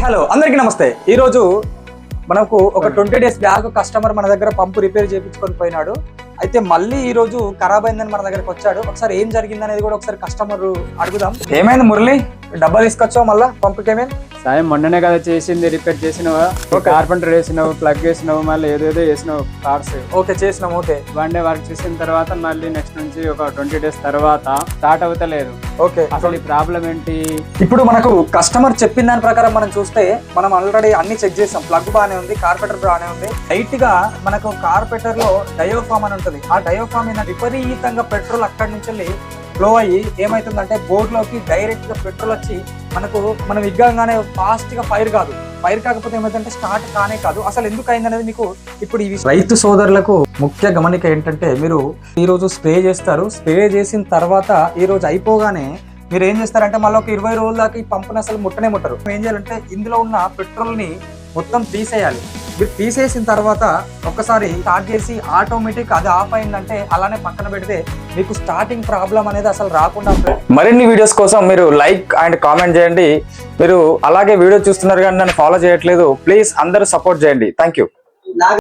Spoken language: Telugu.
హలో అందరికీ నమస్తే. ఈరోజు మనకు ఒక 20 days బ్యాక్ కస్టమర్ మన దగ్గర పంపు రిపేర్ చేయించుకొని పోయినాడు. అయితే మళ్ళీ ఈ రోజు ఖరాబ్ అయిందని మన దగ్గరకు వచ్చాడు. ఒకసారి ఏం జరిగింది అనేది కూడా ఒకసారి కస్టమర్ అడుగుదాం. ఏమైంది మురళి, డబ్బా తీసుకొచ్చావు మళ్ళా పంపుకి? ఏమైంది సాయం మొన్ననే కదా చేసింది, రిపేర్ చేసినావా, కార్పెంటర్ వేసినావు, ప్లగ్ వేసినావు, మళ్ళీ ఏదేదో వేసినావు కార్స్. ఓకే చేసినాం. ఓకే వన్ డే వర్క్ చేసిన తర్వాత మళ్ళీ నెక్స్ట్ నుంచి ఒక 20 days తర్వాత స్టార్ట్ అవుతలేదు. ఓకే అసలు ఈ ప్రాబ్లం ఏంటి? ఇప్పుడు మనకు కస్టమర్ చెప్పిన దాని ప్రకారం మనం చూస్తే మనం ఆల్రెడీ అన్ని చెక్ చేసాం. ప్లగ్ బాగానే ఉంది, కార్పెటర్ బాగానే ఉంది. లైట్ గా మనకు కార్పెటర్ లో డయోఫామ్ అని ఉంటుంది. ఆ డయోఫామ్ విపరీతంగా పెట్రోల్ అక్కడి నుంచి వెళ్ళి ఫ్లో అయ్యి ఏమైతుందంటే బోర్డు లోకి డైరెక్ట్ గా పెట్రోల్ వచ్చి మనం ఇగ్గంగానే ఫాస్ట్ గా ఫైర్ కాకపోతే ఏమైందంటే స్టార్ట్ కానే కాదు. అసలు ఎందుకు అయింది అనేది మీకు ఇప్పుడు ఈ రైతు సోదరులకు ముఖ్య గమనిక ఏంటంటే, మీరు ఈ రోజు స్ప్రే చేస్తారు. స్ప్రే చేసిన తర్వాత ఈ రోజు అయిపోగానే మీరు ఏం చేస్తారంటే మళ్ళీ ఒక 20 రోజుల దాకా ఈ పంపుని అసలు ముట్టరు. ఏం చేయాలంటే ఇందులో ఉన్న పెట్రోల్ ని మొత్తం తీసేయాలి. మీరు తీసేసిన తర్వాత ఒక్కసారి స్టార్ట్ చేసి ఆటోమేటిక్ అది ఆఫ్ అయిందంటే అలానే పక్కన పెడితే మీకు స్టార్టింగ్ ప్రాబ్లం అనేది అసలు రాకుండా ఉంటుంది. మరిన్ని వీడియోస్ కోసం మీరు లైక్ అండ్ కామెంట్ చేయండి. మీరు అలాగే వీడియో చూస్తున్నారు కానీ నన్ను ఫాలో చేయట్లేదు, ప్లీజ్ అందరూ సపోర్ట్ చేయండి. Thank you.